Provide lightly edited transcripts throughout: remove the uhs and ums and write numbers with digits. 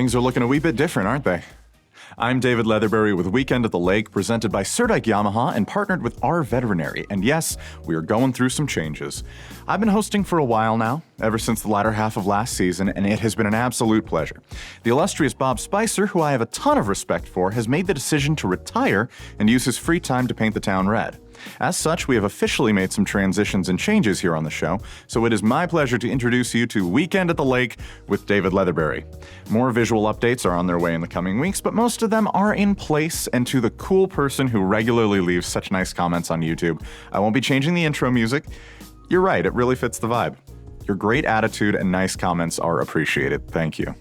Things are looking a wee bit different, aren't they? I'm David Leatherbury with Weekend at the Lake, presented by Surdyke Yamaha and partnered with our veterinary. And yes, we are going through some changes. I've been hosting for a while now, ever since the latter half of last season, and it has been an absolute pleasure. The illustrious Bob Spicer, who I have a ton of respect for, has made the decision to retire and use his free time to paint the town red. As such, we have officially made some transitions and changes here on the show, so it is my pleasure to introduce you to Weekend at the Lake with David Leatherbury. More visual updates are on their way in the coming weeks, but most of them are in place, and to the cool person who regularly leaves such nice comments on YouTube, I won't be changing the intro music. You're right, it really fits the vibe. Your great attitude and nice comments are appreciated. Thank you.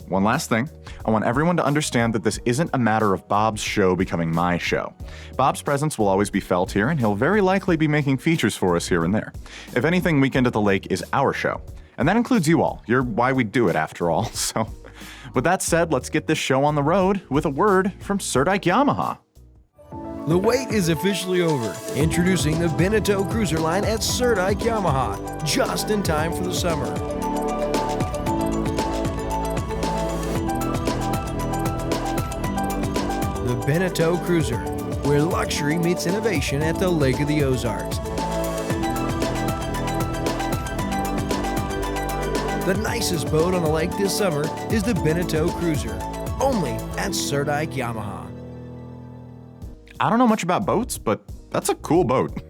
One last thing, I want everyone to understand that this isn't a matter of Bob's show becoming my show. Bob's presence will always be felt here, and he'll very likely be making features for us here and there. If anything, Weekend at the Lake is our show. And that includes you all. You're why we do it, after all. So, with that said, let's get this show on the road with a word from Surdyke Yamaha. The wait is officially over. Introducing the Beneteau Cruiser line at Surdyke Yamaha, just in time for the summer. The Beneteau Cruiser, where luxury meets innovation at the Lake of the Ozarks. The nicest boat on the lake this summer is the Beneteau Cruiser, only at Surdyke Yamaha. I don't know much about boats, but that's a cool boat.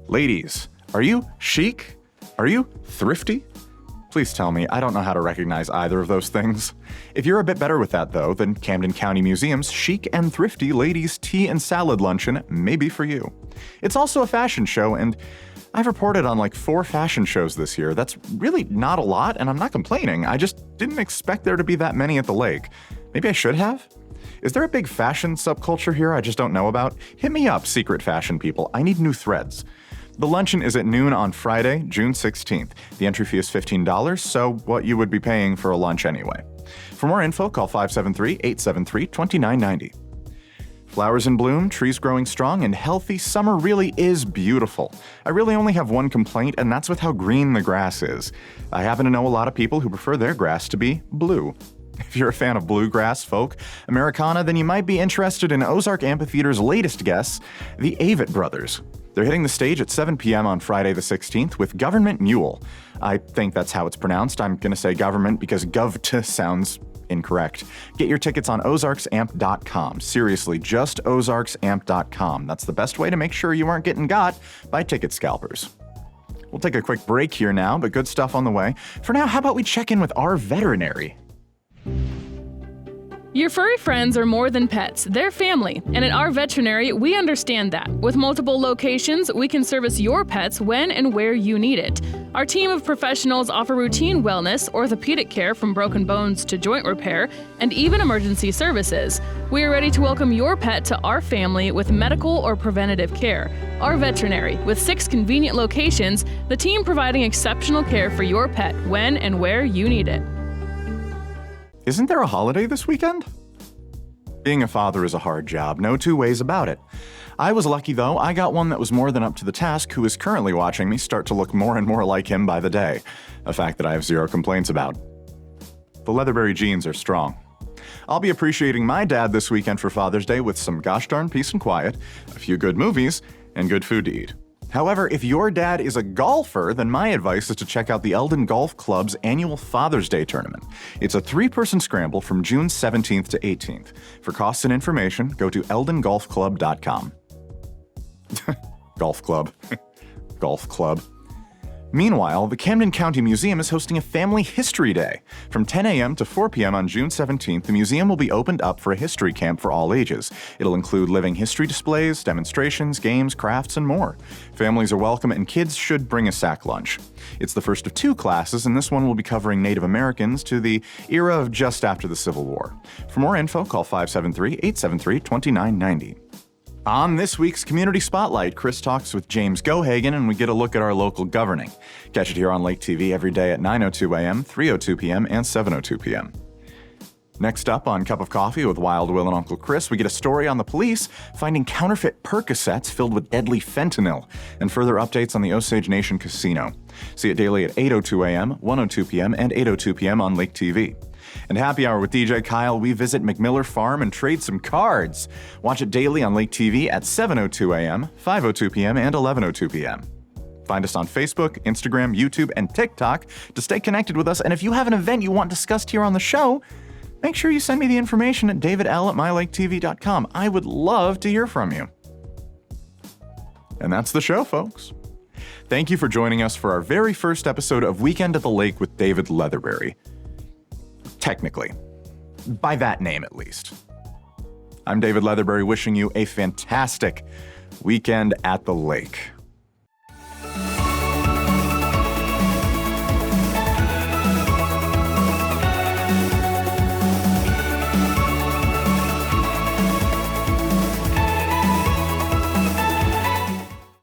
Ladies, are you chic? Are you thrifty? Please tell me, I don't know how to recognize either of those things. If you're a bit better with that, though, then Camden County Museum's Chic and Thrifty Ladies Tea and Salad Luncheon may be for you. It's also a fashion show, and I've reported on like 4 fashion shows this year. That's really not a lot, and I'm not complaining. I just didn't expect there to be that many at the lake. Maybe I should have? Is there a big fashion subculture here I just don't know about? Hit me up, secret fashion people. I need new threads. The luncheon is at noon on Friday, June 16th. The entry fee is $15, so what you would be paying for a lunch anyway. For more info, call 573-873-2990. Flowers in bloom, trees growing strong, and healthy, summer really is beautiful. I really only have one complaint, and that's with how green the grass is. I happen to know a lot of people who prefer their grass to be blue. If you're a fan of bluegrass, folk, Americana, then you might be interested in Ozark Amphitheater's latest guests, the Avett brothers. They're hitting the stage at 7 p.m. on Friday the 16th with Government Mule. I think that's how it's pronounced. I'm going to say government because gov-t sounds incorrect. Get your tickets on ozarksamp.com. Seriously, just ozarksamp.com. That's the best way to make sure you aren't getting got by ticket scalpers. We'll take a quick break here now, but good stuff on the way. For now, how about we check in with our veterinary? Your furry friends are more than pets, they're family, and at our veterinary, we understand that. With multiple locations, we can service your pets when and where you need it. Our team of professionals offer routine wellness, orthopedic care from broken bones to joint repair, and even emergency services. We are ready to welcome your pet to our family with medical or preventative care. Our veterinary, with 6 convenient locations, the team providing exceptional care for your pet when and where you need it. Isn't there a holiday this weekend? Being a father is a hard job, no two ways about it. I was lucky though, I got one that was more than up to the task who is currently watching me start to look more and more like him by the day, a fact that I have zero complaints about. The Leatherbury genes are strong. I'll be appreciating my dad this weekend for Father's Day with some gosh darn peace and quiet, a few good movies, and good food to eat. However, if your dad is a golfer, then my advice is to check out the Eldon Golf Club's annual Father's Day tournament. It's a 3-person scramble from June 17th to 18th. For costs and information, go to eldongolfclub.com. Golf club. Golf club. Meanwhile, the Camden County Museum is hosting a Family History Day. From 10 a.m. to 4 p.m. on June 17th, the museum will be opened up for a history camp for all ages. It'll include living history displays, demonstrations, games, crafts, and more. Families are welcome, and kids should bring a sack lunch. It's the first of 2 classes, and this one will be covering Native Americans to the era of just after the Civil War. For more info, call 573-873-2990. On this week's Community Spotlight, Chris talks with James Gohagan and we get a look at our local governing. Catch it here on Lake TV every day at 9:02 a.m., 3:02 p.m., and 7:02 p.m. Next up on Cup of Coffee with Wild Will and Uncle Chris, we get a story on the police finding counterfeit Percocets filled with deadly fentanyl, and further updates on the Osage Nation Casino. See it daily at 8:02 a.m., 1:02 p.m., and 8:02 p.m. on Lake TV. And Happy Hour with DJ Kyle, we visit McMiller Farm and trade some cards. Watch it daily on Lake TV at 7:02 a.m., 5:02 p.m., and 11:02 p.m. Find us on Facebook, Instagram, YouTube, and TikTok to stay connected with us. And if you have an event you want discussed here on the show, make sure you send me the information at davidl@mylaketv.com. I would love to hear from you. And that's the show, folks. Thank you for joining us for our very first episode of Weekend at the Lake with David Leatherberry. Technically. By that name, at least. I'm David Leatherberry, wishing you a fantastic weekend at the lake.